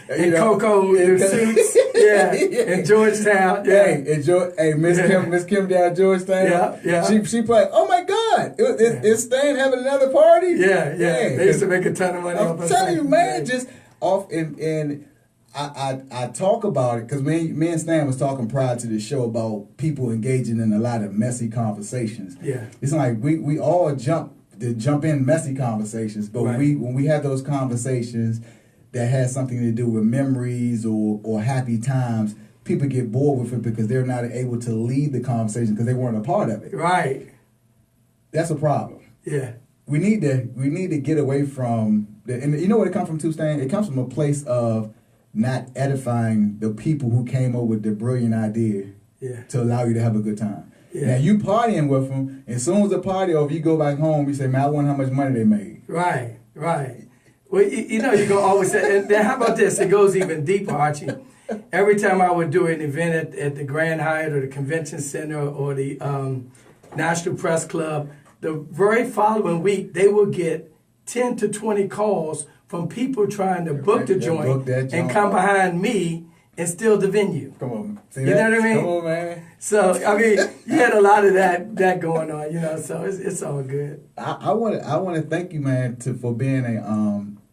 And Coco in suits. Yeah. In Georgetown. Yeah. Hey, Miss Kim down Georgetown. Yeah. She played. Oh my God! Is Stan having another party? Yeah. They used to make a ton of money. I'm telling you, man, just off and I talk about it because me and Stan was talking prior to the show about people engaging in a lot of messy conversations. Yeah. It's like we all jump in messy conversations, but when we have those conversations that has something to do with memories or happy times, people get bored with it because they're not able to lead the conversation because they weren't a part of it. Right. That's a problem. Yeah. We need to get away from and you know where it comes from too, Stan? It comes from a place of not edifying the people who came up with the brilliant idea to allow you to have a good time. Yeah. Now you partying with them, and as soon as the party over, you go back home, you say, man, I wonder how much money they made. Right. Well, you know, you go always say, and then how about this? It goes even deeper, Archie. Every time I would do an event at the Grand Hyatt or the Convention Center or the National Press Club, the very following week, they will get 10 to 20 calls from people trying to book the joint and come behind me and steal the venue. Come on. See you know what I mean? Come on, man. So, I mean, you had a lot of that going on, you know, so it's all good. I want to thank you, man, for being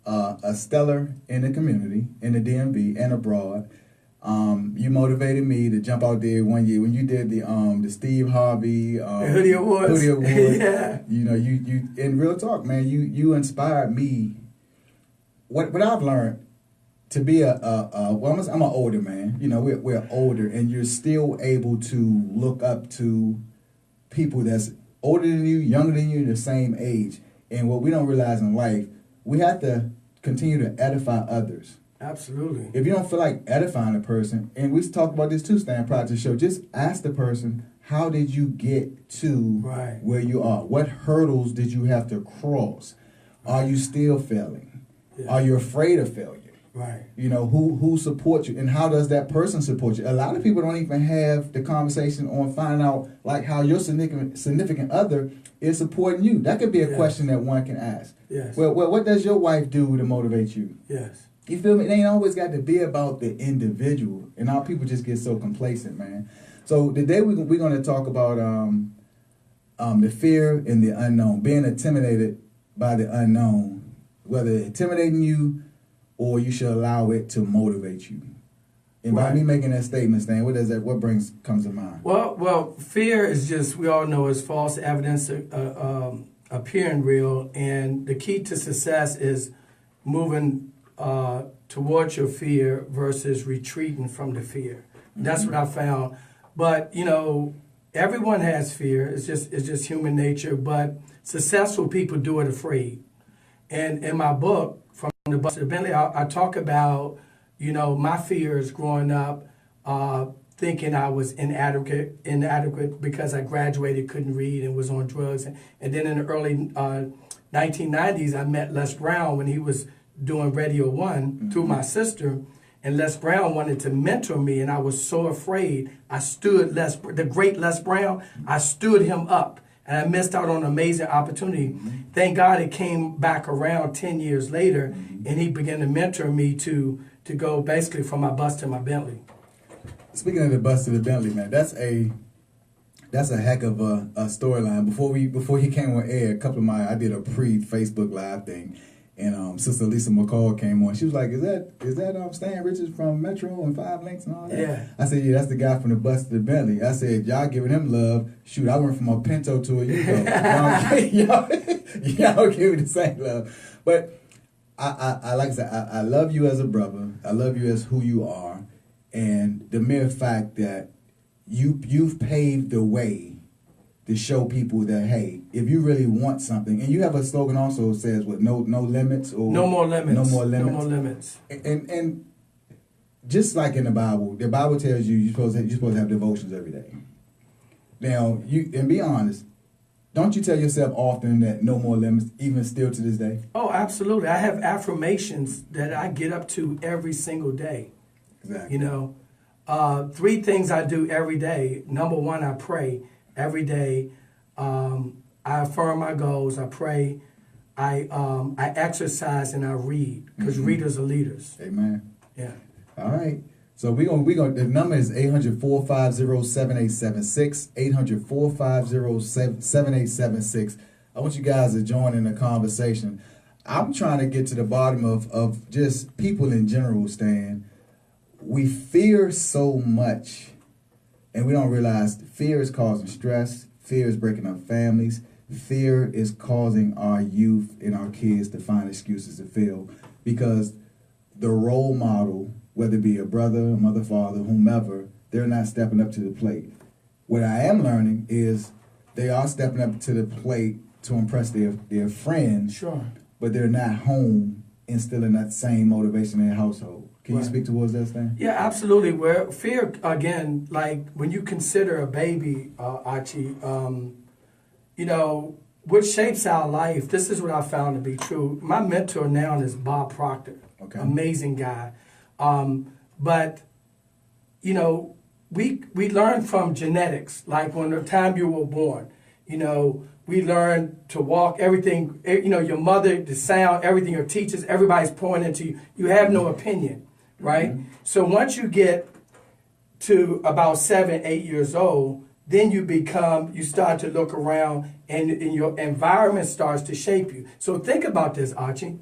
a stellar in the community, in the DMV and abroad. You motivated me to jump out there one year when you did the Steve Harvey the Hoodie Awards. Yeah. You know, you in real talk, man, you inspired me. What I've learned to be I'm an older man. You know, we're older, and you're still able to look up to people that's older than you, younger than you, the same age. And what we don't realize in life, we have to continue to edify others. Absolutely. If you don't feel like edifying a person, and we talked about this too, Stan, prior to the show, just ask the person, how did you get to where you are? What hurdles did you have to cross? Are you still failing? Yeah. Are you afraid of failure? Right. You know, who supports you, and how does that person support you? A lot of people don't even have the conversation on finding out like how your significant other is supporting you. That could be a question that one can ask. Yes. Well, what does your wife do to motivate you? Yes. You feel me? It ain't always got to be about the individual, and our people just get so complacent, man. So today we're going to talk about the fear and the unknown, being intimidated by the unknown, whether intimidating you or you should allow it to motivate you. And by me making that statement, Stan, what comes to mind? Well, fear is just, we all know, is false evidence appearing real, and the key to success is moving towards your fear versus retreating from the fear. That's what I found. But you know, everyone has fear. It's just human nature. But successful people do it afraid. And in my book, From the Bus to the Bentley, I talk about, you know, my fears growing up, thinking I was inadequate because I graduated, couldn't read, and was on drugs. And then in the early 1990s, I met Les Brown when he was doing Radio 1 through my sister. And Les Brown wanted to mentor me, and I was so afraid. I stood the great Les Brown, I stood him up. And I missed out on an amazing opportunity. Thank God it came back around 10 years later, and he began to mentor me to go basically from my bus to my Bentley. Speaking of the bus to the Bentley, man, that's a heck of a storyline. Before he came on air, I did a pre-Facebook Live thing, and Sister Lisa McCall came on. She was like, "Is that Stan Richards from Metro and 5 Links and all that?" Yeah. I said, "Yeah, that's the guy from the bus to the Bentley." I said, "Y'all giving him love? Shoot, I went from a Pinto to a Yugo. y'all give me the same love." But I like I said, I love you as a brother. I love you as who you are, and the mere fact that you've paved the way to show people that, hey, if you really want something, and you have a slogan also that says what, no limits, or no more limits. No more limits. No more limits. And just like in the Bible tells you you're supposed to have devotions every day. Now, and be honest, don't you tell yourself often that no more limits, even still to this day? Oh, absolutely. I have affirmations that I get up to every single day. Exactly. You know, 3 things I do every day. Number 1, I pray every day. I affirm my goals. I pray. I exercise and I read, because readers are leaders. Amen. Yeah. All right. So we gonna the number is 800-450-7876, 800-450-7876. I want you guys to join in the conversation. I'm trying to get to the bottom of just people in general, Stan. We fear so much, and we don't realize fear is causing stress. Fear is breaking up families. Fear is causing our youth and our kids to find excuses to fail, because the role model, whether it be a brother, a mother, father, whomever, they're not stepping up to the plate. What I am learning is they are stepping up to the plate to impress their friends, Sure. but they're not home instilling that same motivation in their household. Can you Right. speak towards that, Stan? Yeah, absolutely. Where fear, again, like when you consider a baby, Archie, you know, what shapes our life, this is what I found to be true. My mentor now is Bob Proctor. Okay. Amazing guy. But, you know, we learn from genetics, like when the time you were born. You know, we learn to walk, everything, you know, your mother, the sound, everything, your teachers, everybody's pouring into you. You have no opinion, right? Mm-hmm. So once you get to about 7, 8 years old, then you start to look around and your environment starts to shape you. So think about this, Archie.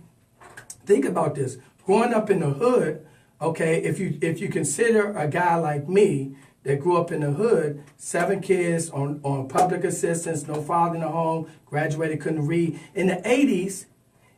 Think about this. Growing up in the hood, okay, if you consider a guy like me that grew up in the hood, 7 kids on public assistance, no father in the home, graduated, couldn't read. In the 80s,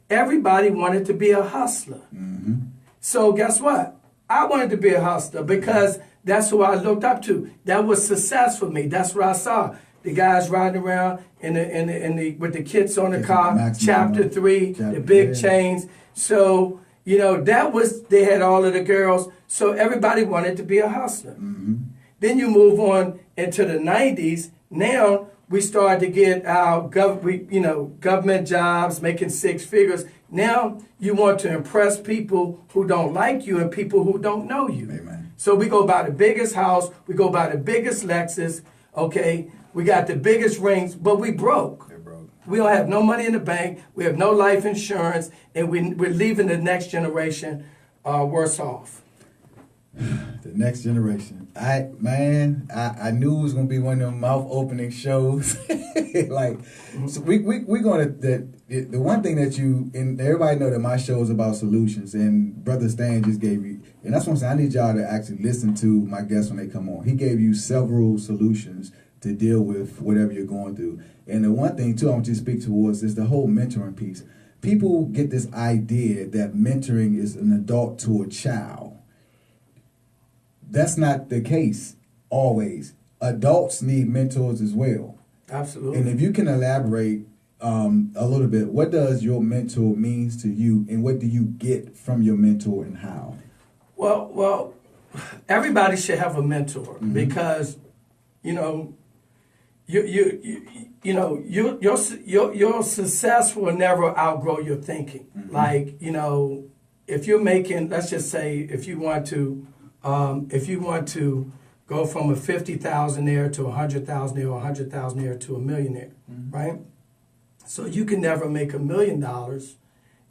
everybody wanted to be a hustler. Mm-hmm. So guess what? I wanted to be a hustler because that's who I looked up to. That was success for me. That's what I saw. The guys riding around with the kids on the car, chapter 3, the big chains. So, you know, they had all of the girls. So everybody wanted to be a hustler. Mm-hmm. Then you move on into the 90s. Now we start to get our government jobs, making 6 figures. Now you want to impress people who don't like you and people who don't know you. Amen. So we go buy the biggest house, we go buy the biggest Lexus, okay? We got the biggest rings, but we broke. They're broke. We don't have no money in the bank, we have no life insurance, and we're leaving the next generation worse off. The next generation. I knew it was gonna be one of them mouth opening shows. Like, so we're gonna the one thing that and everybody know that my show is about solutions, and Brother Stan just gave you, and that's what I'm saying. I need y'all to actually listen to my guests when they come on. He gave you several solutions to deal with whatever you're going through. And the one thing too I want you to speak towards is the whole mentoring piece. People get this idea that mentoring is an adult to a child. That's not the case always. Adults need mentors as well. Absolutely. And if you can elaborate a little bit, what does your mentor means to you, and what do you get from your mentor, and how? Well, everybody should have a mentor, because, you know, your success will never outgrow your thinking. Like, you know, if you're making, let's just say, if you want to go from a 50,000-aire to 100,000-aire, or 100,000-aire to a millionaire, right? So you can never make $1 million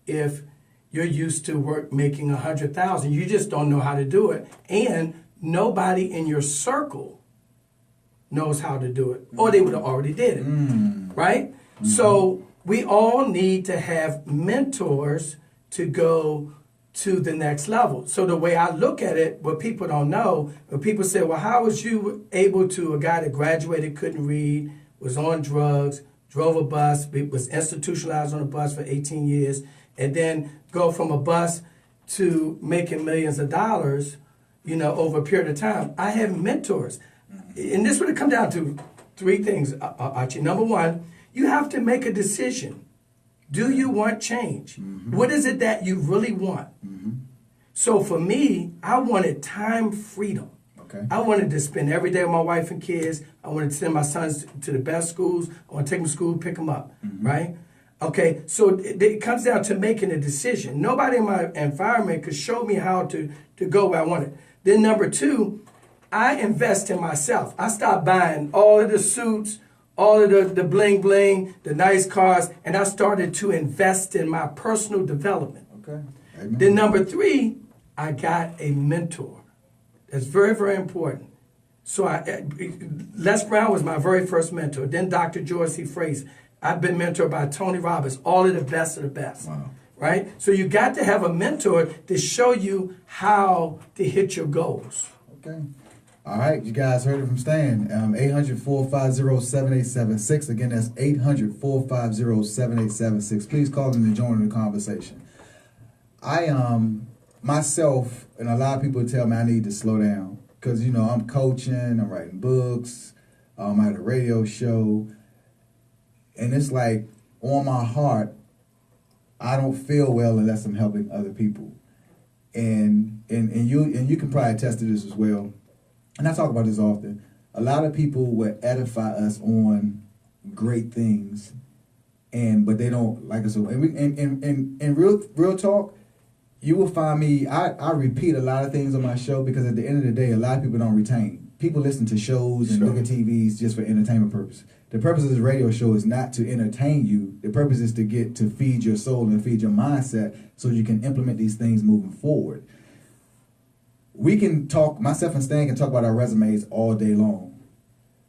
if you're used to making 100,000. You just don't know how to do it, and nobody in your circle knows how to do it, or they would have already did it, right? So we all need to have mentors to go to the next level. So the way I look at it, what people don't know, when people say, well, how was you able to, a guy that graduated, couldn't read, was on drugs, drove a bus, was institutionalized on a bus for 18 years, and then go from a bus to making millions of dollars, you know, over a period of time? I have mentors. And this would come down to 3 things, Archie. Number 1, you have to make a decision. Do you want change? What is it that you really want? So for me, I wanted time freedom. Okay. I wanted to spend every day with my wife and kids. I wanted to send my sons to the best schools. I want to take them to school, pick them up, right? Okay, so it comes down to making a decision. Nobody in my environment could show me how to go where I wanted. Then number 2, I invest in myself. I stopped buying all of the suits, all of the bling bling, the nice cars, and I started to invest in my personal development. Okay. Amen. Then number 3, I got a mentor. That's very, very important. So Les Brown was my very first mentor. Then Dr. George C. Fraser. I've been mentored by Tony Robbins, all of the best of the best. Wow. Right? So you got to have a mentor to show you how to hit your goals. Okay. All right, you guys heard it from Stan. 800-450-7876. Again, that's 800-450-7876. Please call in to join the conversation. I myself, and a lot of people tell me I need to slow down because, you know, I'm coaching, I'm writing books, I had a radio show, and it's like on my heart, I don't feel well unless I'm helping other people. And you can probably attest to this as well. And I talk about this often. A lot of people will edify us on great things, but they don't like us. And real talk, you will find me. I repeat a lot of things on my show because at the end of the day, a lot of people don't retain. People listen to shows and look at TVs just for entertainment purpose. The purpose of this radio show is not to entertain you. The purpose is to feed your soul and feed your mindset so you can implement these things moving forward. We can talk, myself and Stan can talk about our resumes all day long.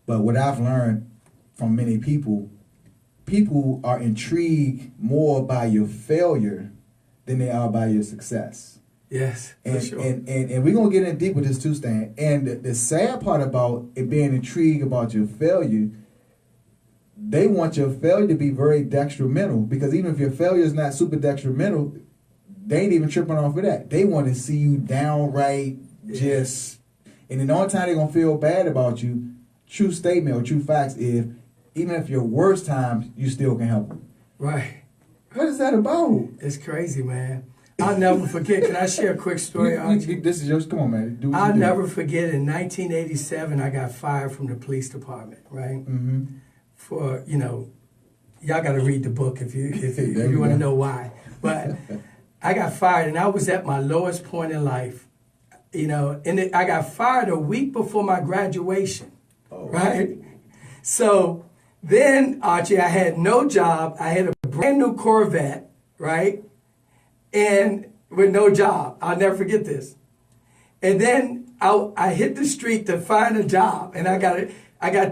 But what I've learned from many people are intrigued more by your failure than they are by your success. Yes, and, for sure. And we're going to get in deep with this too, Stan. And the sad part about it being intrigued about your failure, they want your failure to be very detrimental, because even if your failure is not super detrimental, they ain't even tripping off of that. They want to see you downright just, and the only time they're going to feel bad about you, true statement or true facts, is even if your worst times, you still can help them. Right. What is that about? It's crazy, man. I'll never forget. Can I share a quick story, Archie? This is yours. Come on, man. I'll never forget, in 1987, I got fired from the police department, right? Mm-hmm. For, y'all got to read the book if you want to know why. But I got fired, and I was at my lowest point in life, and I got fired a week before my graduation, right? So then, Archie, I had no job. I had a brand new Corvette, right? And with no job. I'll never forget this. And then I hit the street to find a job, and I got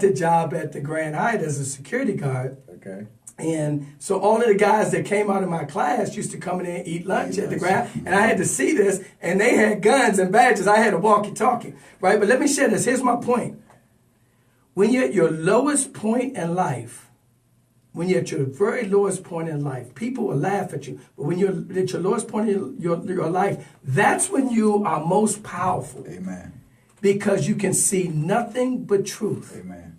the job at the Grand Hyatt as a security guard. Okay. And so all of the guys that came out of my class used to come in and eat lunch at the Grand, and I had to see this, and they had guns and badges. I had a walkie-talkie, right? But let me share this. Here's my point. When you're at your lowest point in life, when you're at your very lowest point in life, people will laugh at you. But when you're at your lowest point in your life, that's when you are most powerful. Amen. Because you can see nothing but truth. Amen.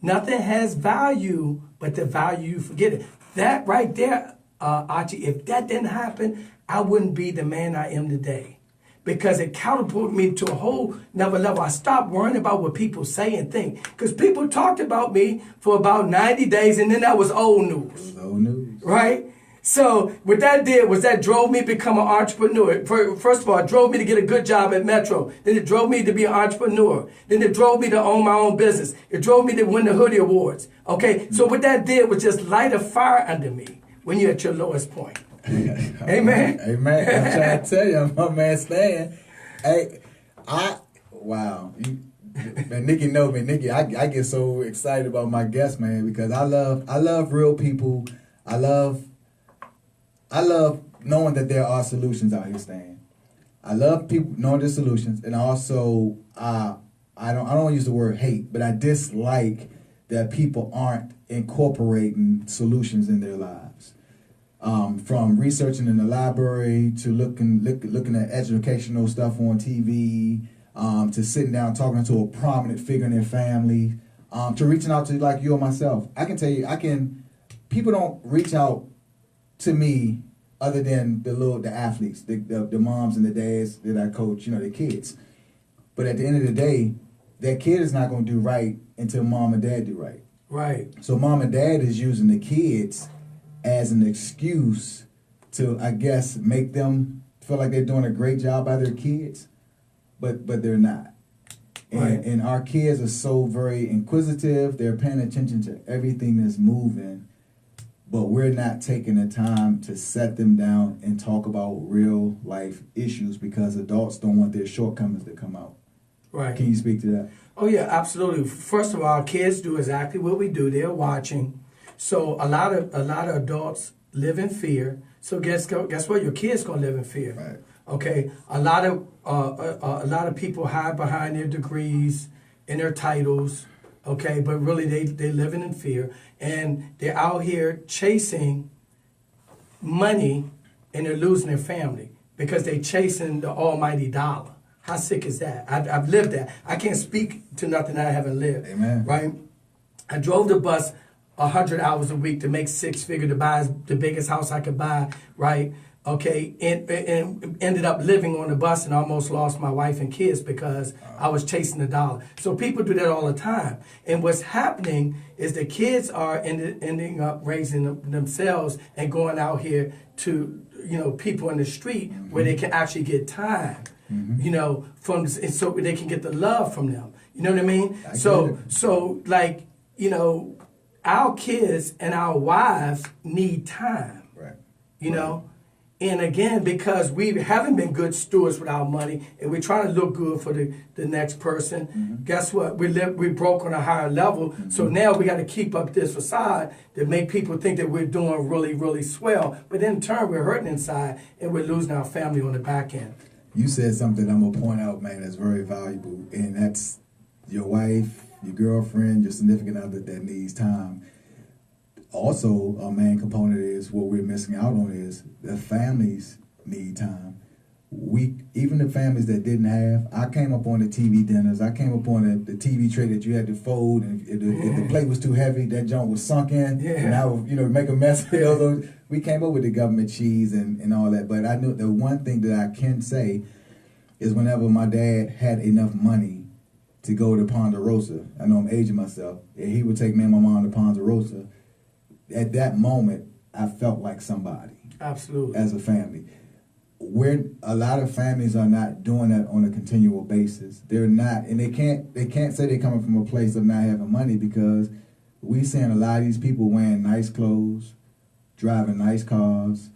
Nothing has value but the value you forget it. That right there, Archie, if that didn't happen, I wouldn't be the man I am today. Because it catapulted me to a whole nother level. I stopped worrying about what people say and think. Because people talked about me for about 90 days, and then that was old news. It was old news. Right? So what that did was that drove me to become an entrepreneur. First of all, it drove me to get a good job at Metro. Then it drove me to be an entrepreneur. Then it drove me to own my own business. It drove me to win the Hoodie Awards. Okay? So what that did was just light a fire under me when you're at your lowest point. Amen. Amen. I'm trying to tell you, my man Stan. Hey, wow. Man, Nikki know me. Nikki, I get so excited about my guests, man, because I love real people. I love knowing that there are solutions out here, Stan. I love people knowing there's solutions, and also I don't use the word hate, but I dislike that people aren't incorporating solutions in their lives. From researching in the library to looking at educational stuff on TV, to sitting down talking to a prominent figure in their family, to reaching out to like you or myself. I can tell you, people don't reach out to me other than the athletes, the moms and the dads that I coach, the kids. But at the end of the day, that kid is not going to do right until mom and dad do right. Right. So mom and dad is using the kids as an excuse to, I guess, make them feel like they're doing a great job by their kids, but they're not. And our kids are so very inquisitive. They're paying attention to everything that's moving, but we're not taking the time to set them down and talk about real life issues because adults don't want their shortcomings to come out. Right. Can you speak to that? Oh yeah, absolutely. First of all, kids do exactly what we do. They're watching. So a lot of adults live in fear. So guess what? Your kids gonna live in fear. Right. Okay. A lot of people hide behind their degrees and their titles. Okay, but really they living in fear, and they're out here chasing money, and they're losing their family because they're chasing the almighty dollar. How sick is that? I've lived that. I can't speak to nothing that I haven't lived. Amen. Right? I drove the bus 100 hours a week to make six figure to buy the biggest house I could buy. Right? Okay, and ended up living on the bus and almost lost my wife and kids because I was chasing the dollar. So people do that all the time. And what's happening is the kids are ending up raising themselves and going out here to, people in the street where they can actually get time. From so they can get the love from them. You know what I mean? So our kids and our wives need time. Right. You know? And again, because we haven't been good stewards with our money and we're trying to look good for the next person, guess what? We broke on a higher level. So now we got to keep up this facade to make people think that we're doing really, really swell. But in turn, we're hurting inside and we're losing our family on the back end. You said something I'm going to point out, man, that's very valuable, and that's your wife, your girlfriend, your significant other that needs time. Also, a main component is what we're missing out on is the families need time. Even the families that didn't have, I came up on the TV dinners, I came up on the TV tray that you had to fold, and if the plate was too heavy, that junk was sunk in, and I would, make a mess of all those. We came up with the government cheese and all that, but I knew the one thing that I can say is whenever my dad had enough money to go to Ponderosa, I know I'm aging myself, and he would take me and my mom to Ponderosa. At that moment, I felt like somebody. Absolutely. As a family. A lot of families are not doing that on a continual basis. They're not, and they can't say they're coming from a place of not having money because we seeing a lot of these people wearing nice clothes, driving nice cars,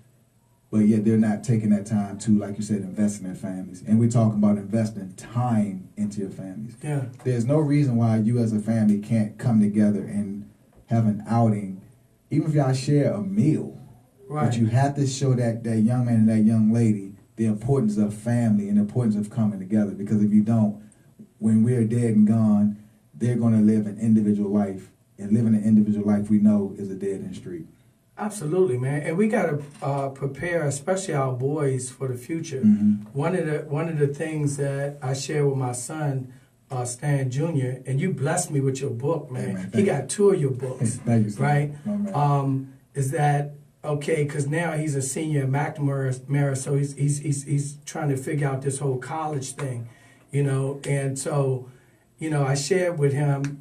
but yet they're not taking that time to, like you said, invest in their families. And we're talking about investing time into your families. Yeah. There's no reason why you as a family can't come together and have an outing, even if y'all share a meal. Right. But you have to show that young man and that young lady the importance of family and the importance of coming together. Because if you don't, when we're dead and gone, they're going to live an individual life. And living an individual life we know is a dead-end street. Absolutely, man, and we got to prepare, especially our boys, for the future. One of the things that I share with my son, Stan Jr., and you blessed me with your book, man. Hey, man, he got 2 of your books, thank you, sir. Right? Is that okay? Because now he's a senior at McNamara, so he's trying to figure out this whole college thing, and so. I shared with him,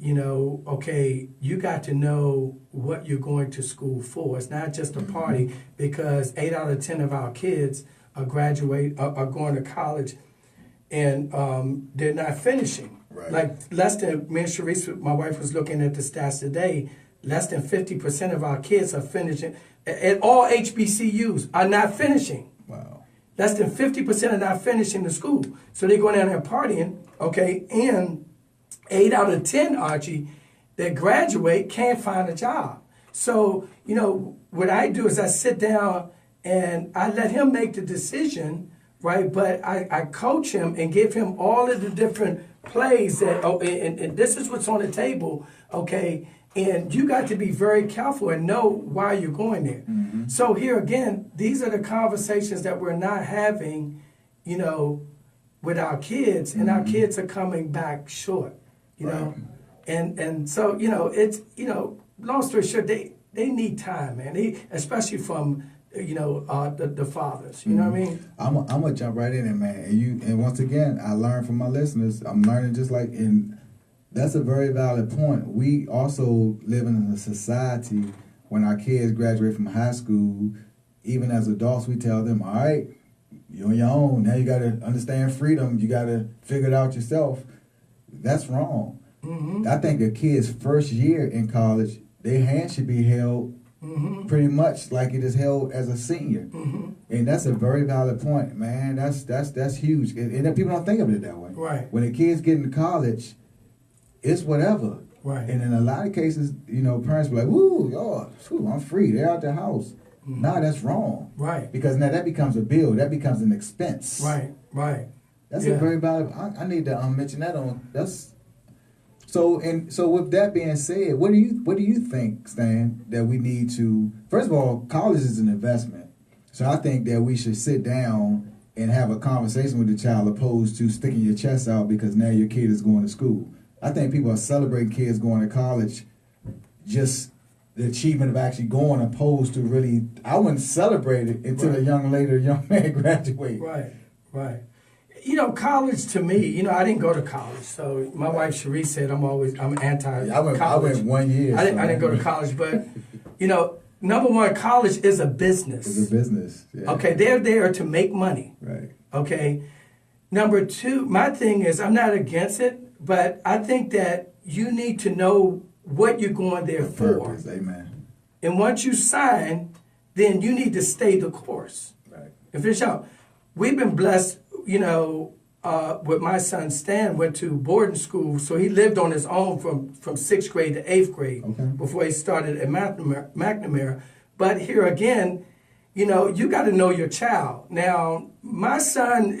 okay, you got to know what you're going to school for. It's not just a party, because 8 out of 10 of our kids are going to college, and they're not finishing. Right. Like less than, me and Sharice, my wife was looking at the stats today, less than 50% of our kids are finishing, and all HBCUs are not finishing. Wow. Less than 50% are not finishing the school. So they're going down there partying, okay, and 8 out of 10, Archie, that graduate can't find a job. So, what I do is I sit down and I let him make the decision, right? But I coach him and give him all of the different plays that, and this is what's on the table, okay? And you got to be very careful and know why you're going there. So here again, these are the conversations that we're not having, with our kids, and our kids are coming back short. And so, it's, long story short, they need time, man. Especially from, the fathers, you know what I mean? I'm gonna jump right in there, man. And once again, I learned from my listeners. I'm learning just like, and that's a very valid point. We also live in a society when our kids graduate from high school, even as adults, we tell them, all right, you're on your own. Now you got to understand freedom. You got to figure it out yourself. That's wrong. Mm-hmm. I think a kid's first year in college, their hand should be held Mm-hmm. pretty much like it is held as a senior. Mm-hmm. And that's a very valid point, man. That's huge. And people don't think of it that way. Right. When a kid's getting to college, it's whatever. Right. And in a lot of cases, parents be like, woo, y'all, I'm free. They're out the house. Mm-hmm. Nah, that's wrong. Right. Because now that becomes a bill. That becomes an expense. Right. Right. That's Yeah. a very valid. I need to mention that on. So with that being said, what do you think, Stan, that we need to? First of all, college is an investment. So I think that we should sit down and have a conversation with the child, opposed to sticking your chest out because now your kid is going to school. I think people are celebrating kids going to college, just the achievement of actually going, opposed to really. I wouldn't celebrate it until Right. a young lady or young man graduate. Right. Right. College to me, I didn't go to college. So my wife Cherise said I'm anti-college. I went 1 year. I didn't go to college, but number one, college is a business. It's a business. Yeah. Okay, they're there to make money. Right. Okay. Number two, my thing is I'm not against it, but I think that you need to know what you're going there for. Purpose. Amen. And once you sign, then you need to stay the course. Right. And finish out. We've been blessed, with my son Stan went to boarding school, so he lived on his own from 6th grade to 8th grade before he started at McNamara. But here again, you got to know your child. Now, my son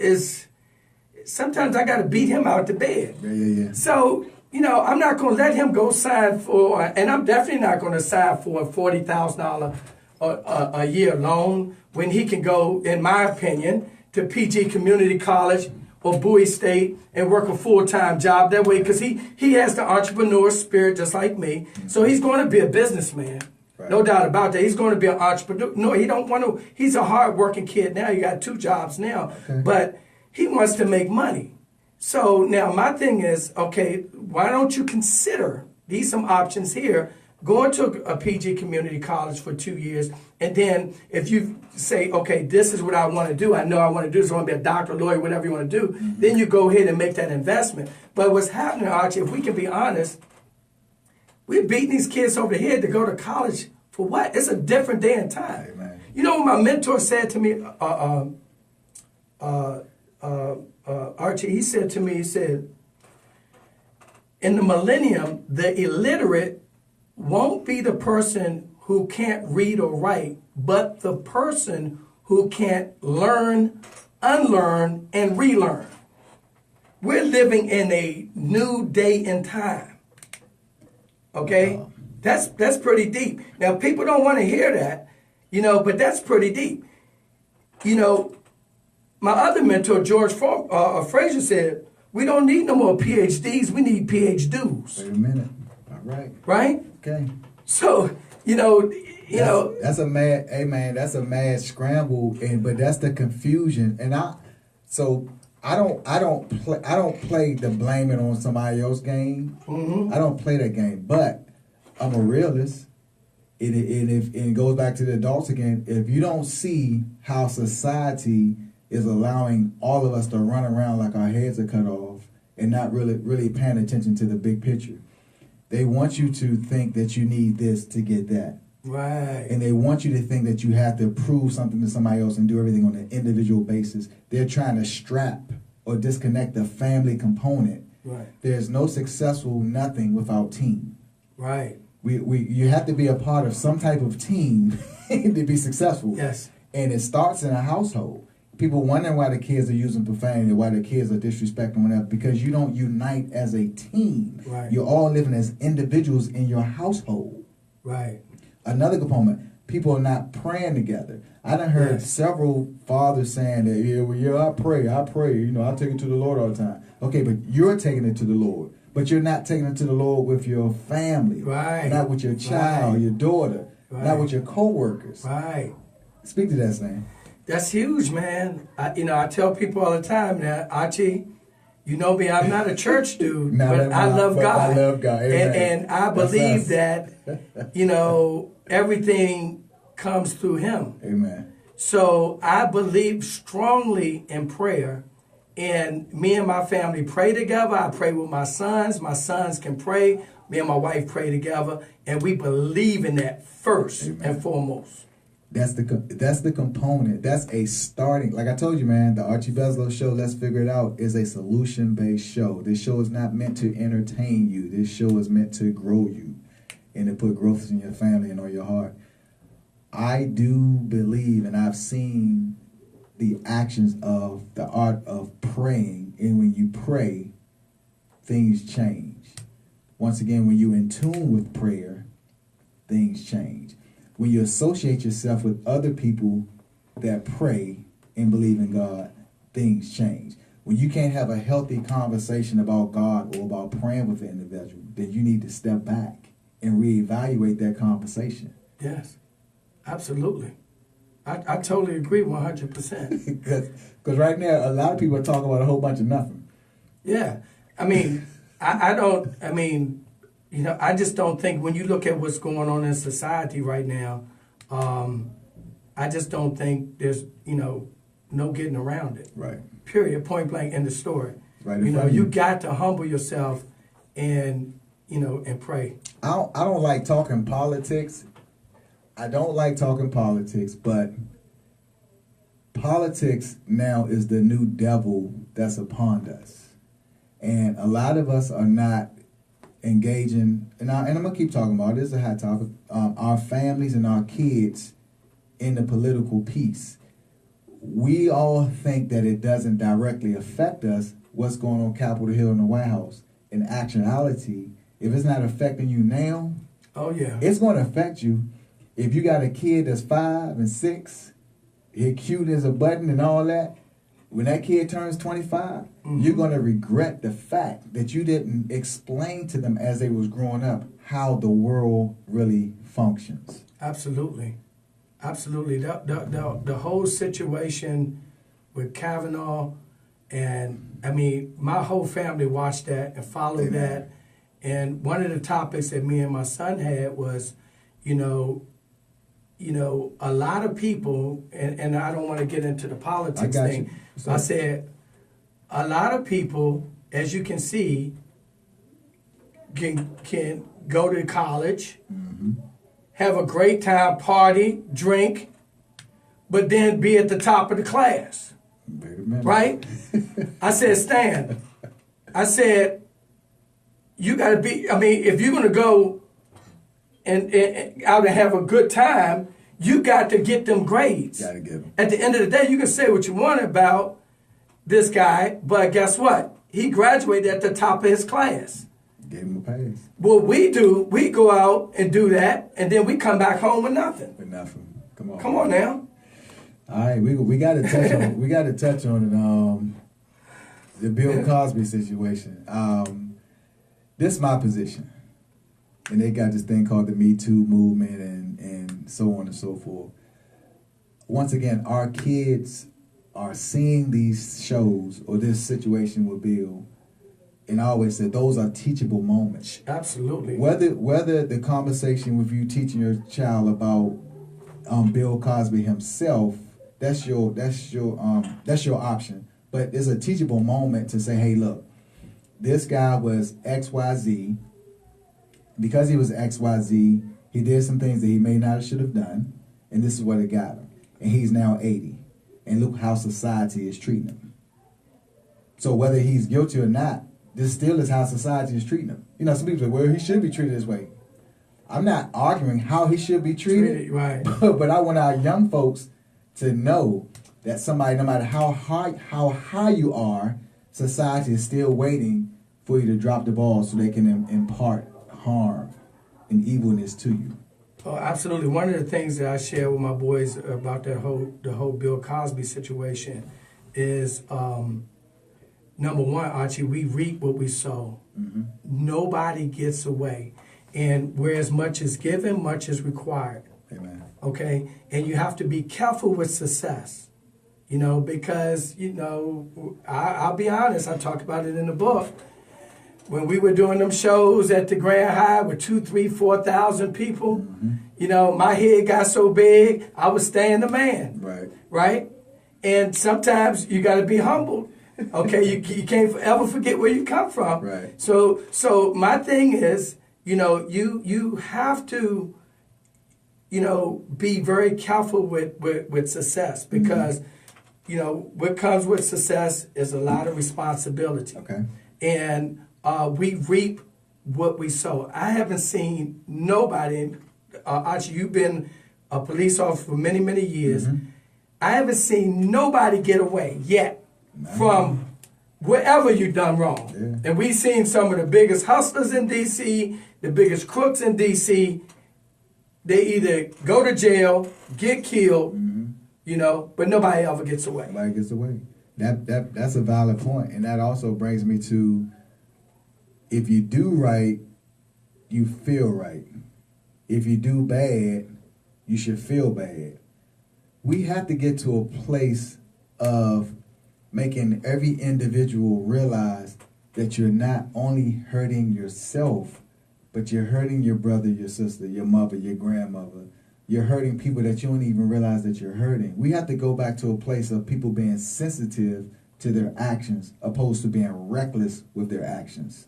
sometimes I got to beat him out to bed. Yeah. So, I'm not going to let him go sign for, and I'm definitely not going to sign for a $40,000 a year loan when he can go, in my opinion, to PG Community College or Bowie State and work a full-time job that way, because he has the entrepreneur spirit just like me. So he's going to be a businessman. Right. No doubt about that. He's going to be an entrepreneur. No, he don't want to. He's a hard-working kid now. He got 2 jobs now. Okay. But he wants to make money. So now my thing is, okay, why don't you consider these some options here, going to a PG Community College for 2 years, and then if you say, okay, this is what I want to do, I know I want to do this, I want to be a doctor, lawyer, whatever you want to do, then you go ahead and make that investment. But what's happening, Archie, if we can be honest, we're beating these kids over the head to go to college for what? It's a different day and time. Amen. You know what my mentor said to me, Archie, he said to me, in the millennium, the illiterate won't be the person who can't read or write, but the person who can't learn, unlearn, and relearn. We're living in a new day and time. Okay? That's pretty deep. Now, people don't want to hear that, but that's pretty deep. My other mentor, George Fraser, said, we don't need no more PhDs, we need PhDs. Wait a minute. All right. Right? Okay. So, that's a mad, hey man, that's a mad scramble, but that's the confusion. And I don't play the blame it on somebody else game. Mm-hmm. I don't play that game, but I'm a realist. And it goes back to the adults again. If you don't see how society is allowing all of us to run around like our heads are cut off and not really paying attention to the big picture. They want you to think that you need this to get that. Right. And they want you to think that you have to prove something to somebody else and do everything on an individual basis. They're trying to strap or disconnect the family component. Right. There's no successful nothing without team. Right. You have to be a part of some type of team to be successful. Yes. And it starts in a household. People wondering why the kids are using profanity, why the kids are disrespecting whatever, because you don't unite as a team. Right. You're all living as individuals in your household. Right. Another component, people are not praying together. I done heard several fathers saying that, I pray, I take it to the Lord all the time. Okay, but you're taking it to the Lord. But you're not taking it to the Lord with your family. Right. Not with your child, your daughter. Right. Not with your co-workers. Right. Speak to that, Stan. That's huge, man. I tell people all the time now, Archie, you know me, I'm not a church dude, but I love God. I love God. And I believe that, everything comes through Him. Amen. So I believe strongly in prayer, And me and my family pray together. I pray with my sons. My sons can pray. Me and my wife pray together. And we believe in that first and foremost. That's the component. That's a starting. Like I told you, man, the Archie Beslow show, Let's Figure It Out, is a solution-based show. This show is not meant to entertain you. This show is meant to grow you and to put growth in your family and on your heart. I do believe, and I've seen the actions of the art of praying. And when you pray, things change. Once again, when you're in tune with prayer, things change. When you associate yourself with other people that pray and believe in God, things change. When you can't have a healthy conversation about God or about praying with an individual, then you need to step back and reevaluate that conversation. Yes, absolutely. I totally agree 100%. Because right now, a lot of people are talking about a whole bunch of nothing. Yeah. I mean, I just don't think when you look at what's going on in society right now, I just don't think there's, no getting around it. Right. Period. Point blank in the story. Right. You got to humble yourself and, and pray. I don't like talking politics. I don't like talking politics, but politics now is the new devil that's upon us. And a lot of us are not engaging, and I'm going to keep talking about it. This is a hot topic, our families and our kids in the political piece. We all think that it doesn't directly affect us, what's going on Capitol Hill and the White House. In actuality, if it's not affecting you now, oh yeah, it's going to affect you. If you got a kid that's 5 and 6, he cute as a button and all that, when that kid turns 25, you're going to regret the fact that you didn't explain to them as they was growing up how the world really functions. Absolutely. Absolutely. The whole situation with Kavanaugh, and my whole family watched that and followed that. And one of the topics that me and my son had was, a lot of people, and I don't want to get into the politics thing. I said, a lot of people, as you can see, can go to college, have a great time, party, drink, but then be at the top of the class. Right? I said, Stan, you got to be, if you're going to go and out and have a good time, you got to get them grades. Got to get them. At the end of the day, you can say what you want about this guy, but guess what? He graduated at the top of his class. Gave him a pass. What we do, we go out and do that, and then we come back home with nothing. With nothing. Come on now. All right, we got to touch on we got to touch on it. The Bill Cosby situation. This is my position, and they got this thing called the Me Too movement, and so on and so forth. Once again, our kids are seeing these shows or this situation with Bill, and I always said those are teachable moments. Absolutely. Whether the conversation with you teaching your child about Bill Cosby himself, that's your option. But there's a teachable moment to say, hey, look, this guy was XYZ. Because he was XYZ, he did some things that he may not should have done, and this is what it got him. And he's now 80. And look how society is treating him. So whether he's guilty or not, this still is how society is treating him. Some people say, well, he should be treated this way. I'm not arguing how he should be treated, right? But I want our young folks to know that somebody, no matter how high you are, society is still waiting for you to drop the ball so they can impart harm and evilness to you. Oh, absolutely. One of the things that I share with my boys about the whole Bill Cosby situation is, number one, Archie, we reap what we sow. Nobody gets away. And whereas much is given, much is required. Amen. Okay? And you have to be careful with success. Because, I'll be honest, I talked about it in the book. When we were doing them shows at the Grand High with 2,000, 3,000, 4,000 people, my head got so big, I was staying the man. Right. Right? And sometimes you got to be humbled Okay, you can't ever forget where you come from. Right. So my thing is, you have to, be very careful with success because, what comes with success is a lot of responsibility. Okay. And we reap what we sow. I haven't seen nobody, Archie, you've been a police officer for many, many years. Mm-hmm. I haven't seen nobody get away yet from wherever you done wrong. Yeah. And we've seen some of the biggest hustlers in D.C., the biggest crooks in D.C., they either go to jail, get killed, but nobody ever gets away. Nobody gets away. That's a valid point. And that also brings me to, if you do right, you feel right. If you do bad, you should feel bad. We have to get to a place of making every individual realize that you're not only hurting yourself, but you're hurting your brother, your sister, your mother, your grandmother. You're hurting people that you don't even realize that you're hurting. We have to go back to a place of people being sensitive to their actions opposed to being reckless with their actions.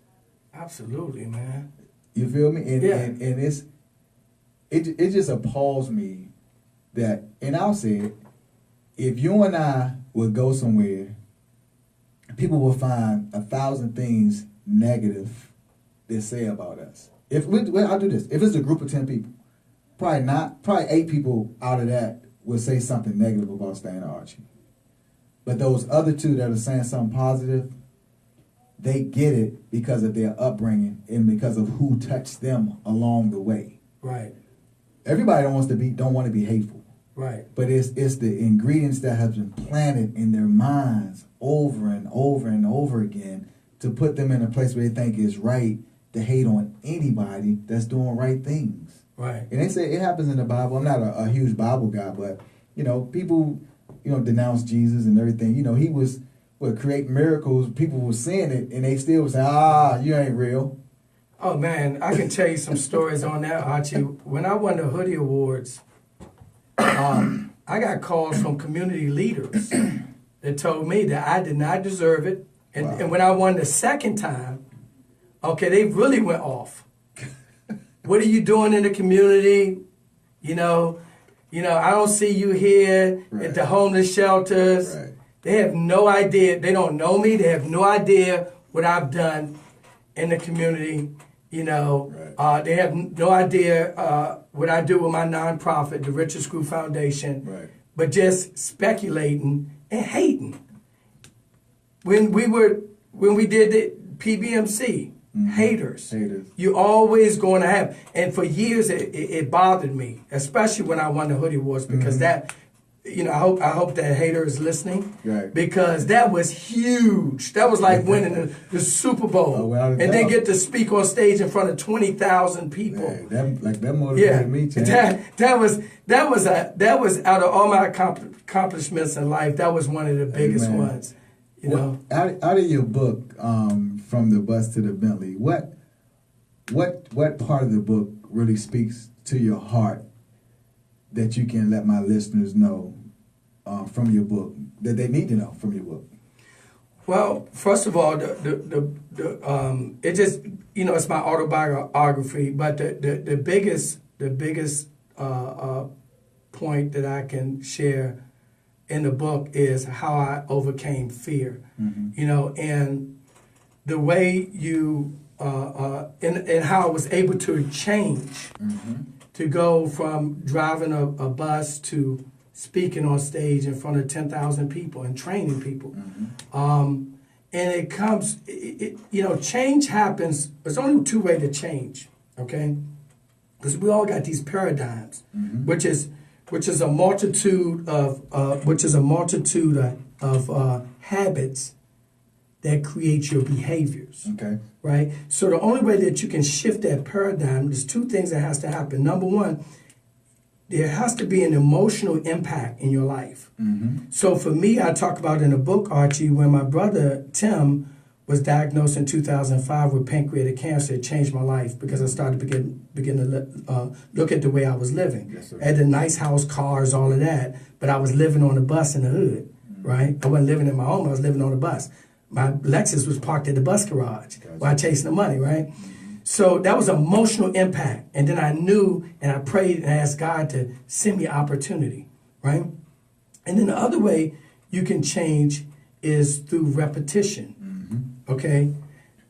Absolutely, man. You feel me? And, Yeah. and it just appalls me that, and I'll say it, if you and I would go somewhere, people will find 1,000 things negative they say about us. I'll do this. If it's a group of 10 people, probably 8 people out of that will say something negative about Stan or Archie. But those other 2 that are saying something positive, they get it because of their upbringing and because of who touched them along the way. Right. Everybody don't want to be hateful. Right. But it's the ingredients that have been planted in their minds over and over and over again to put them in a place where they think it's right to hate on anybody that's doing right things. Right. And they say it happens in the Bible. I'm not a huge Bible guy, but people denounce Jesus and everything. He was create miracles. People were seeing it and they still say, you ain't real. Oh man, I can tell you some stories on that, Archie. When I won the Hoodie Awards, I got calls from community leaders that told me that I did not deserve it. And, Wow. and when I won the second time, okay, they really went off. What are you doing in the community? I don't see you here Right. at the homeless shelters. Right. They have no idea. They don't know me. They have no idea what I've done in the community. Right. They have no idea what I do with my nonprofit, the Richard Screw Foundation. Right. But just speculating and hating. When we did the PBMC, haters. You always going to have. And for years it bothered me, especially when I won the Hoodie Awards, because that, I hope that hater is listening. Right. Because that was huge. That was like winning the Super Bowl. without a and then doubt. get to speak on stage in front of 20,000 people. Yeah, that motivated me, Chad. That was out of all my accomplishments in life, that was one of the biggest Amen. ones. Out of your book, From the Bus to the Bentley, what part of the book really speaks to your heart that you can let my listeners know from your book, that they need to know from your book? Well, first of all, it just it's my autobiography, but the biggest point that I can share in the book is how I overcame fear. And the way and how I was able to change, to go from driving a bus to speaking on stage in front of 10,000 people and training people. And it comes, change happens. There's only 2 ways to change, okay? Because we all got these paradigms, which is a multitude of habits that create your behaviors. Okay. Right? So the only way that you can shift that paradigm, there's 2 things that has to happen. Number one, there has to be an emotional impact in your life. So for me, I talk about in the book, Archie, when my brother Tim was diagnosed in 2005 with pancreatic cancer, it changed my life because I started begin to look at the way I was living. Yes, sir. I had a nice house, cars, all of that, but I was living on a bus in the hood. right? I wasn't living in my home. I was living on a bus. My Lexus was parked at the bus garage while chasing the money, right? So that was emotional impact. And then I knew and I prayed and asked God to send me opportunity, right? And then the other way you can change is through repetition, okay?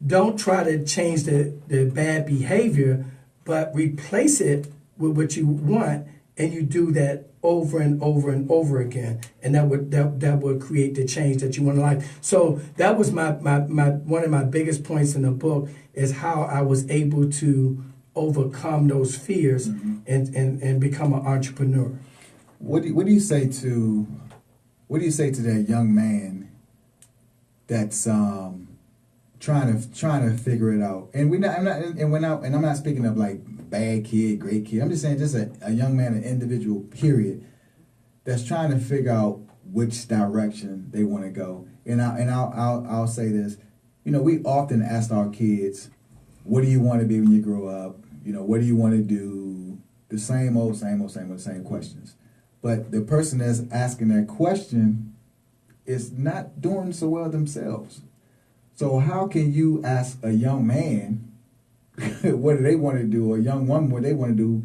Don't try to change the bad behavior, but replace it with what you want, and you do that over and over and over again, and that would create the change that you want in life. So that was my one of my biggest points in the book, is how I was able to overcome those fears and become an entrepreneur. What do you say to that young man that's trying to figure it out? And I'm not speaking of like bad kid, great kid. I'm just saying just a young man, an individual, period, that's trying to figure out which direction they want to go. And I'll say this, we often ask our kids, what do you want to be when you grow up? What do you want to do? The same questions. But the person that's asking that question is not doing so well themselves. So how can you ask a young man what do they want to do, or a young woman what they want to do,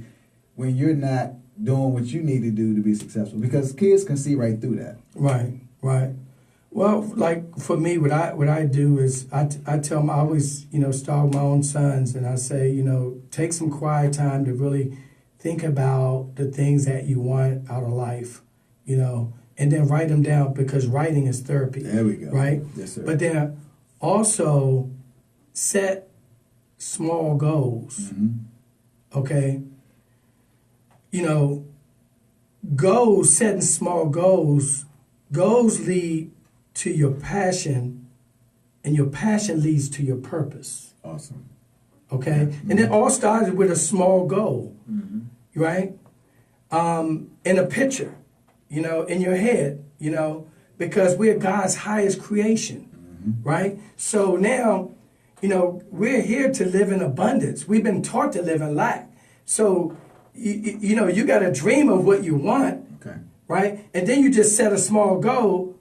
when you're not doing what you need to do to be successful? Because kids can see right through that. Right. Well, like for me, what I do is I tell them, I always start with my own sons, and I say, take some quiet time to really think about the things that you want out of life, and then write them down, because writing is therapy. There we go. Right? Yes, sir. But then also set small goals. Okay? Setting small goals lead to your passion, and your passion leads to your purpose. Awesome. Okay? And it all started with a small goal, right? In a picture, in your head, because we're God's highest creation, right? So now, we're here to live in abundance. We've been taught to live in lack. So, you got to dream of what you want, right? And then you just set a small goal,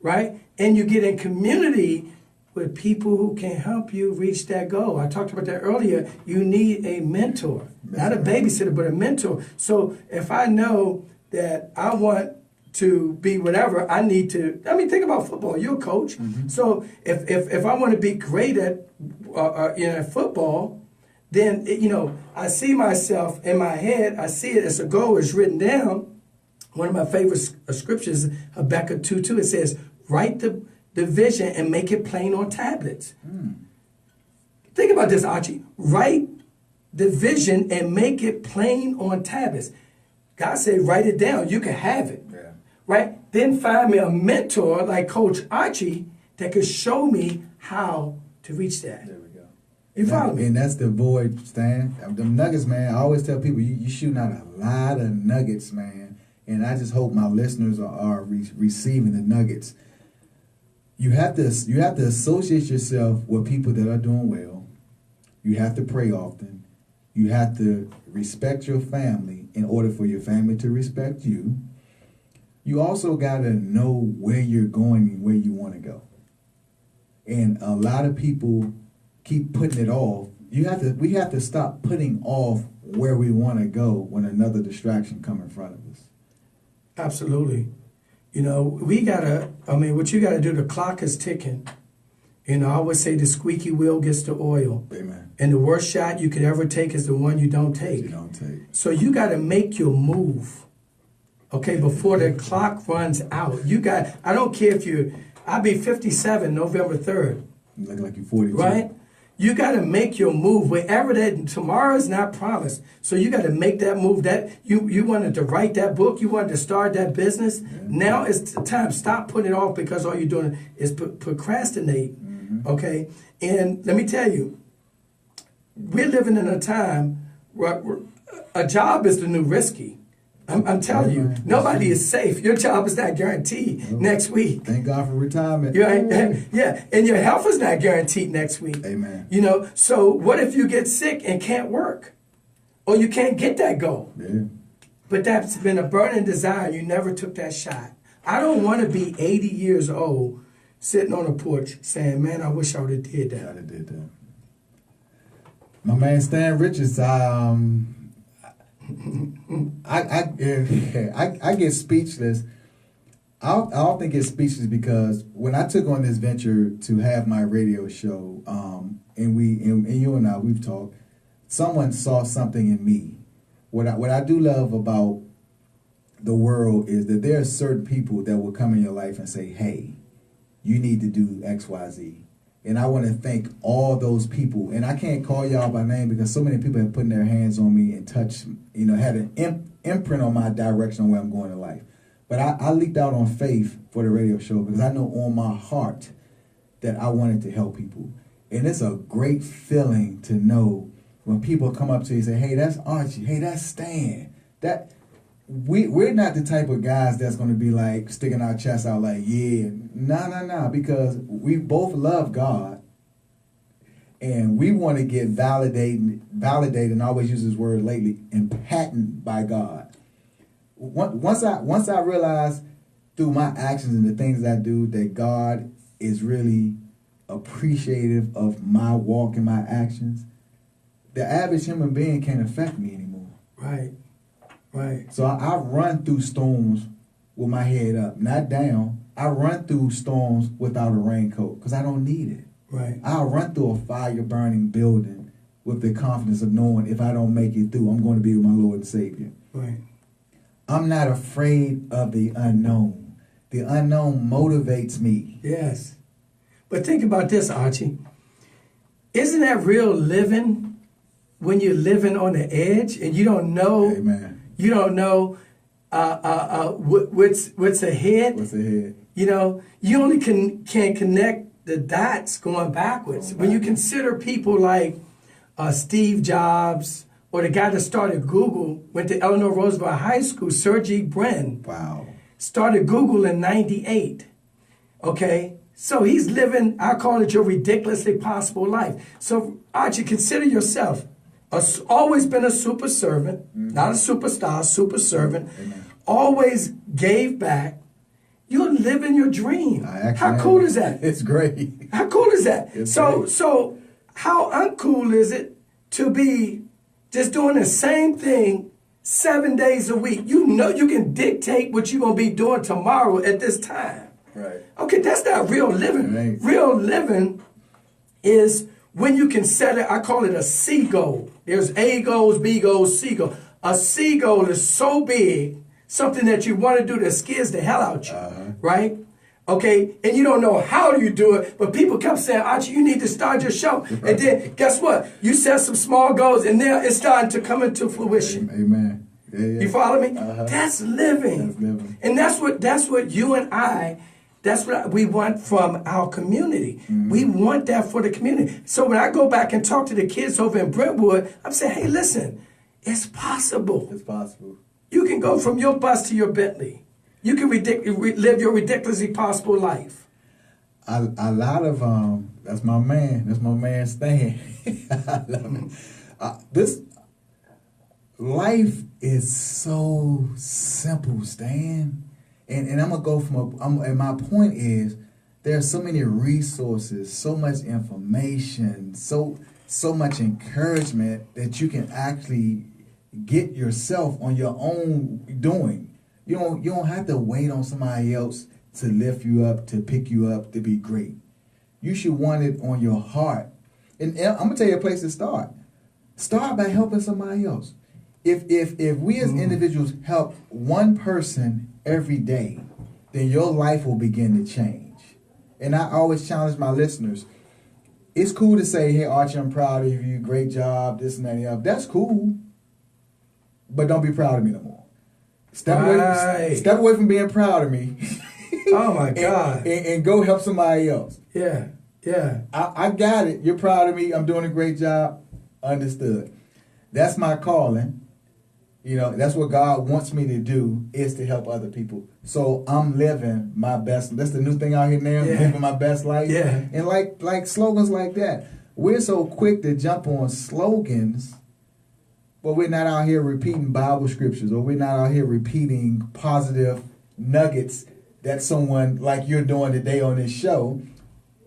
right? And you get in community with people who can help you reach that goal. I talked about that earlier. You need a mentor, not a babysitter, but a mentor. So if I know that I want to be whatever, I need to, think about football. You're a coach. So if I want to be great at football, then, I see myself in my head. I see it as a goal. It's written down. One of my favorite scriptures, Habakkuk 2:2, it says, write the vision and make it plain on tablets. Think about this, Archie. Write the vision and make it plain on tablets. God said, write it down. You can have it. Yeah. Right? Then find me a mentor like Coach Archie that could show me how to reach that. There we go. You follow me? And that's the void, Stan. Them nuggets, man. I always tell people, you shooting out a lot of nuggets, man. And I just hope my listeners are receiving the nuggets. You have to associate yourself with people that are doing well. You have to pray often. You have to respect your family in order for your family to respect you. You also got to know where you're going and where you want to go. And a lot of people keep putting it off. We have to stop putting off where we want to go when another distraction comes in front of us. Absolutely. What you got to do, the clock is ticking. I always say the squeaky wheel gets the oil. Amen. And the worst shot you could ever take is the one you don't take. So you got to make your move, okay, before the clock runs out. I don't care if I'll be 57 November 3rd. You look like you're 42. Right? You got to make your move wherever that tomorrow is not promised. So you got to make that move. That you wanted to write that book, you wanted to start that business. Yeah. Now it's time. Stop putting it off because all you're doing is procrastinate. Okay, and let me tell you, we're living in a time where a job is the new risky. I'm telling you, nobody is safe. Your job is not guaranteed next week. Thank God for retirement. Yeah, and your health is not guaranteed next week. Amen. So what if you get sick and can't work? Or you can't get that goal? Yeah. But that's been a burning desire. You never took that shot. I don't want to be 80 years old sitting on a porch saying, man, I wish I would have did that. I'd have did that. My man Stan Richards, I get speechless. I often get speechless because when I took on this venture to have my radio show, and you and I, we've talked, someone saw something in me. What I do love about the world is that there are certain people that will come in your life and say, hey, you need to do X, Y, Z. And I want to thank all those people. And I can't call y'all by name because so many people have put their hands on me and touched, had an imprint on my direction on where I'm going in life. But I leaped out on faith for the radio show because I know on my heart that I wanted to help people. And it's a great feeling to know when people come up to you and say, hey, that's Archie. Hey, that's Stan. We're not the type of guys that's going to be like sticking our chests out like, yeah, nah, because we both love God and we want to get validated, and I always use this word lately, and patented by God. Once I realize through my actions and the things I do that God is really appreciative of my walk and my actions, the average human being can't affect me anymore. Right. Right. So I run through storms with my head up, not down. I run through storms without a raincoat because I don't need it. Right. I'll run through a fire-burning building with the confidence of knowing if I don't make it through, I'm going to be with my Lord and Savior. Right. I'm not afraid of the unknown. The unknown motivates me. Yes. But think about this, Archie. Isn't that real living when you're living on the edge and you don't know? Amen. You don't know what's ahead. What's ahead? You know, you only can connect the dots going backwards. When you consider people like Steve Jobs or the guy that started Google, went to Eleanor Roosevelt High School, Sergey Brin. Wow. Started Google in 98. Okay? So he's living, I call it your ridiculously possible life. So Archie, consider yourself. Always been a super servant, not a superstar, super servant. Amen. Always gave back. You're living your dream. How cool is that? It's great. How cool is that? It's so great. So how uncool is it to be just doing the same thing 7 days a week? You know you can dictate what you're going to be doing tomorrow at this time. Right. Okay, that's not real living. Right. Real living is when you can set it, I call it a C goal. There's A goals, B goals, C goal. A C goal is so big, something that you want to do that scares the hell out you, right? Okay, and you don't know how you do it, but people kept saying, Archie, you need to start your show. Right. And then, guess what? You set some small goals, and now it's starting to come into fruition. Amen. Yeah. You follow me? That's living. That's living. And that's what you and I, that's what we want from our community. We want that for the community. So when I go back and talk to the kids over in Brentwood, I'm saying, hey, listen, it's possible. It's possible. You can go from your bus to your Bentley. You can live your ridiculously possible life. A lot of that's my man Stan. I love it. This life is so simple, Stan. And I'm gonna go and my point is there are so many resources, so much information, so much encouragement that you can actually get yourself on your own doing. You don't have to wait on somebody else to lift you up, to pick you up, to be great. You should want it on your heart. And I'm gonna tell you a place to start. Start by helping somebody else. If we as individuals help one person every day, then your life will begin to change. And I always challenge my listeners. It's cool to say, hey, Archie, I'm proud of you. Great job, this and that and the other. That's cool. But don't be proud of me no more. Step away from being proud of me. Oh, my God. And go help somebody else. Yeah. I got it. You're proud of me. I'm doing a great job. Understood. That's my calling. You know, that's what God wants me to do, is to help other people. So I'm living my best. That's the new thing out here now, living my best life. Yeah. And like slogans like that. We're so quick to jump on slogans, but we're not out here repeating Bible scriptures, or we're not out here repeating positive nuggets that someone like you're doing today on this show,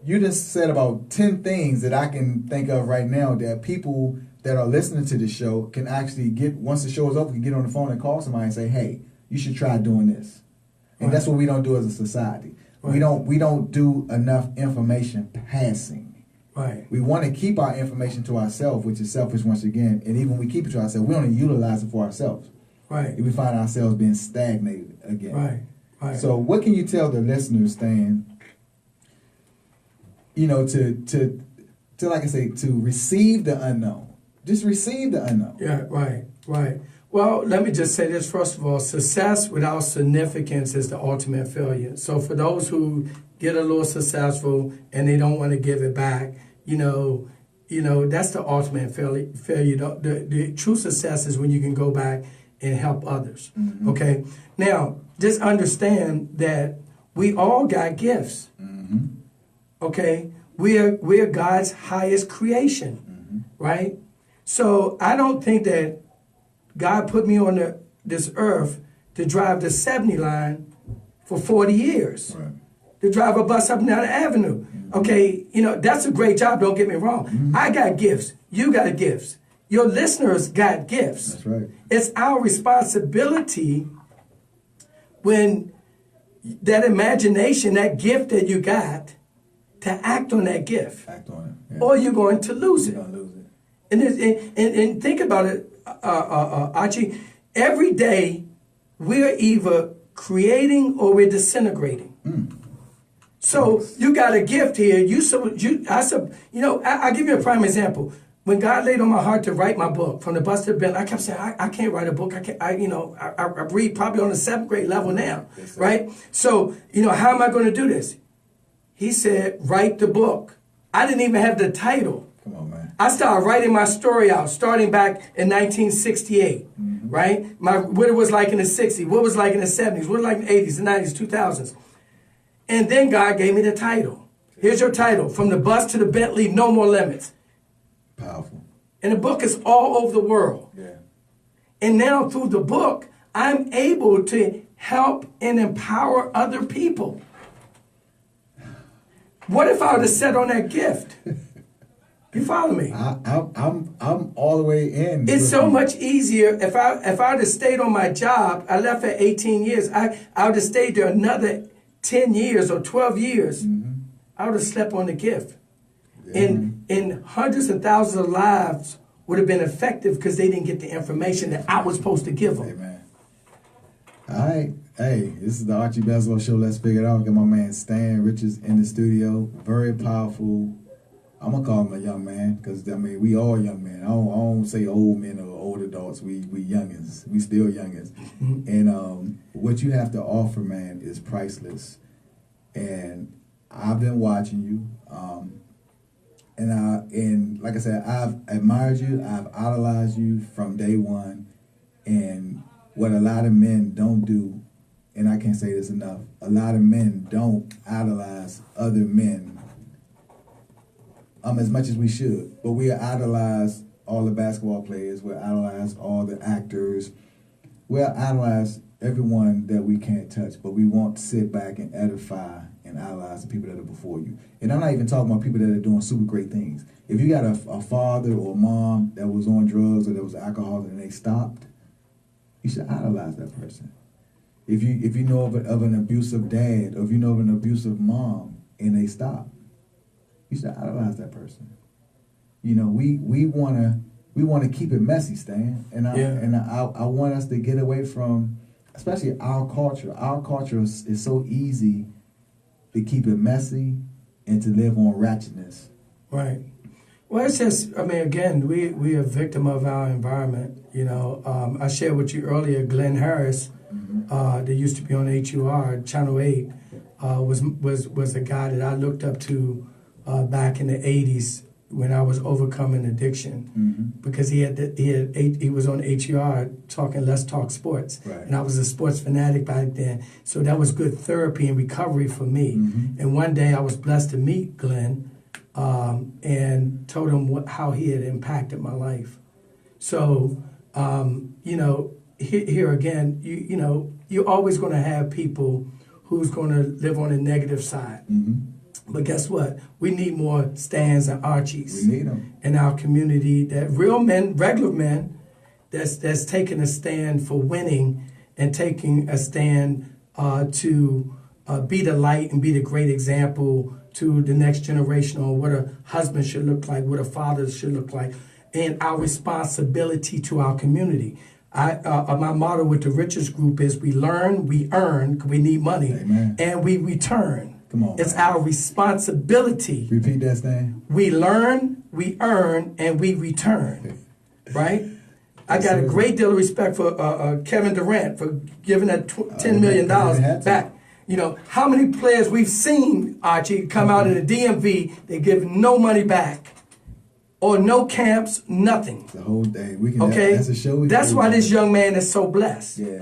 you just said about 10 things that I can think of right now that people that are listening to the show can actually get, once the show is over, can get on the phone and call somebody and say, hey, you should try doing this. And that's what we don't do as a society. Right. We don't do enough information passing. Right. We want to keep our information to ourselves, which is selfish once again. And even when we keep it to ourselves, we only utilize it for ourselves. Right. We find ourselves being stagnated again. Right. Right. So what can you tell the listeners, Stan, you know, to like I say, to receive the unknown? Just receive the unknown. Yeah, right, right. Well, let me just say this. First of all, success without significance is the ultimate failure. So for those who get a little successful and they don't want to give it back, you know, that's the ultimate failure. The true success is when you can go back and help others. Mm-hmm. Okay? Now, just understand that we all got gifts. Mm-hmm. Okay? We are God's highest creation, right? So I don't think that God put me on this earth to drive the 70 line for 40 years, right. To drive a bus up and down the avenue. Mm-hmm. Okay, that's a great job, don't get me wrong. Mm-hmm. I got gifts. You got gifts. Your listeners got gifts. That's right. It's our responsibility when that imagination, that gift that you got, to act on that gift. Act on it. Yeah. Or you're going to lose it. You're going to lose it. And think about it, Archie. Every day, we're either creating or we're disintegrating. Mm. So you got a gift here. I'll give you a prime example. When God laid on my heart to write my book, From the Bus to the Bend, I kept saying, I can't write a book. I read probably on the 7th grade level now, right? So, how am I going to do this? He said, write the book. I didn't even have the title. Come on, man. I started writing my story out, starting back in 1968, right? What it was like in the 60s, what it was like in the 70s, what it was like in the 80s, the 90s, 2000s. And then God gave me the title. Here's your title, From the Bus to the Bentley, No More Limits. Powerful. And the book is all over the world. Yeah. And now through the book, I'm able to help and empower other people. What if I would have sat on that gift? You follow me? I'm all the way in. It's so much easier if I would have stayed on my job. I left at 18 years. I would have stayed there another 10 years or 12 years. Mm-hmm. I would have slept on the gift. Yeah. And hundreds of thousands of lives would have been effective because they didn't get the information that I was supposed to give them. Amen. All right. Hey, this is the Archie Beslow Show. Let's figure it out. Got my man Stan Richards in the studio. Very powerful. I'm going to call him a young man because, we all young men. I don't say old men or old adults. We youngins. We still youngins. Mm-hmm. And what you have to offer, man, is priceless. And I've been watching you. And like I said, I've admired you. I've idolized you from day one. And what a lot of men don't do, and I can't say this enough, a lot of men don't idolize other men as much as we should. But we idolize all the basketball players. We idolize all the actors. We idolize everyone that we can't touch. But we won't sit back and edify and idolize the people that are before you. And I'm not even talking about people that are doing super great things. If you got a father or a mom that was on drugs or that was alcoholic and they stopped, you should idolize that person. If you know of an abusive dad or if you know of an abusive mom and they stop, you should idolize that person. We wanna keep it messy, Stan. And I want us to get away from, especially our culture. Our culture is so easy to keep it messy and to live on ratchetness. Right. Well, it's just, again, we are a victim of our environment. I shared with you earlier, Glenn Harris, that used to be on HUR, Channel 8, was a guy that I looked up to back in the 80s when I was overcoming addiction, because he was on HUR talking Let's Talk Sports, right. And I was a sports fanatic back then, so that was good therapy and recovery for me. And one day I was blessed to meet Glenn and told him how he had impacted my life. So here again, you're always going to have people who's going to live on the negative side. But guess what? We need more Stans and Archies. We need them in our community. That real men, regular men, that's taking a stand for winning and taking a stand to be the light and be the great example to the next generation on what a husband should look like, what a father should look like, and our responsibility to our community. My motto with the Richards Group is we learn, we earn, 'cause we need money, Amen. and we return. Come on, it's man. our responsibility. Repeat that, Stan. We learn, we earn, and we return. Right? I got a great deal of respect for Kevin Durant for giving that $10 million back. You know, how many players we've seen, Archie, come out in the DMV, they give no money back. Or no camps, nothing. The whole day. Okay? That's a show. That's why this young man is so blessed. Yeah.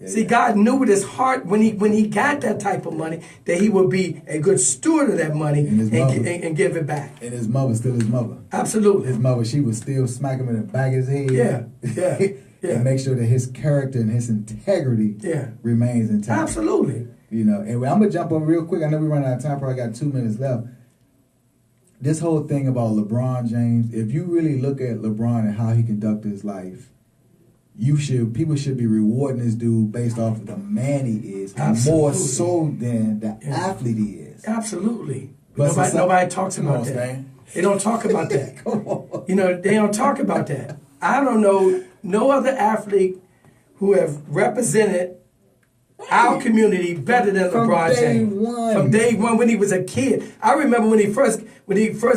See, God knew with his heart when he got that type of money that he would be a good steward of that money and give it back. And his mother still his mother. Absolutely. His mother, she would still smack him in the back of his head. Yeah. And make sure that his character and his integrity remains intact. Absolutely. You know, and I'm gonna jump over real quick. I know we're running out of time. Probably got 2 minutes left. This whole thing about LeBron James, if you really look at LeBron and how he conducted his life, people should be rewarding this dude based off of the man he is, and more so than the athlete he is. Absolutely. But nobody talks about that. They don't talk about that. Come on. You know, they don't talk about that. I don't know no other athlete who have represented our community better than LeBron James. From day one, when he was a kid. I remember when he first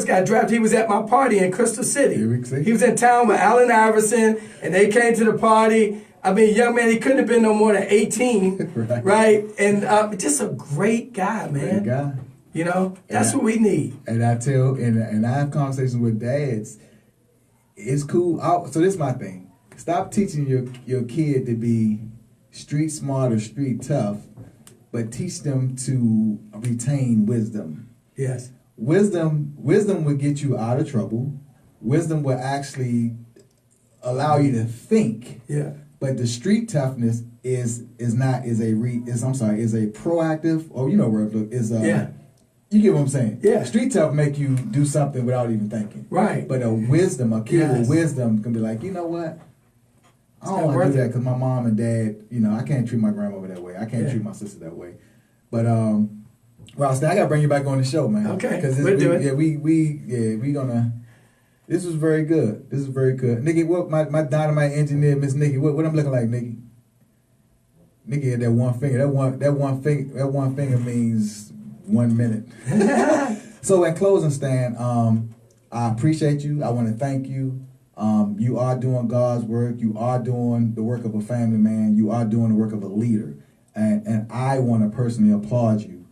got drafted, he was at my party in Crystal City. He was in town with Allen Iverson, and they came to the party. I mean, young man, he couldn't have been no more than 18, right? And just a great guy, man. Great guy. You know, that's what we need. And I tell, and I have conversations with dads. It's cool. So this is my thing. Stop teaching your kid to be street smart or street tough, but teach them to retain wisdom. Yes. Wisdom will get you out of trouble. Wisdom will actually allow you to think. Yeah. But the street toughness is a proactive, or you know where it is you get what I'm saying? Yeah. Street tough make you do something without even thinking. Right. But a kid with wisdom can be like, you know what? I don't want to do that because my mom and dad, you know, I can't treat my grandmother that way. I can't treat my sister that way. But well, Stan, I gotta bring you back on the show, man. Okay, we'll do it. Yeah, we gonna. This was very good. This is very good, Nikki. What my dynamite engineer, Miss Nikki? What I'm looking like, Nikki? Nikki had that one finger. That one finger means 1 minute. So in closing, Stan, I appreciate you. I want to thank you. You are doing God's work. You are doing the work of a family man. You are doing the work of a leader. And I want to personally applaud you.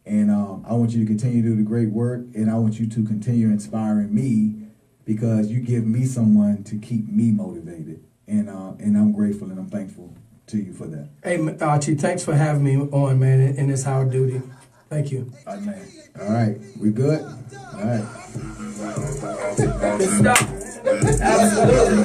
And I want you to continue to do the great work. And I want you to continue inspiring me because you give me someone to keep me motivated. And I'm grateful and I'm thankful to you for that. Hey, Archie, thanks for having me on, man, and it's our duty. Thank you. Man. All right. We good? All right. Good stuff. Absolutely.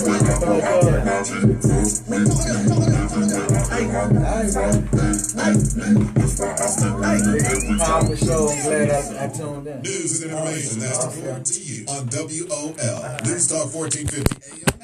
Powerful show. I'm glad I tuned in. News and information that's reported to you on WOL News Talk 1450 AM.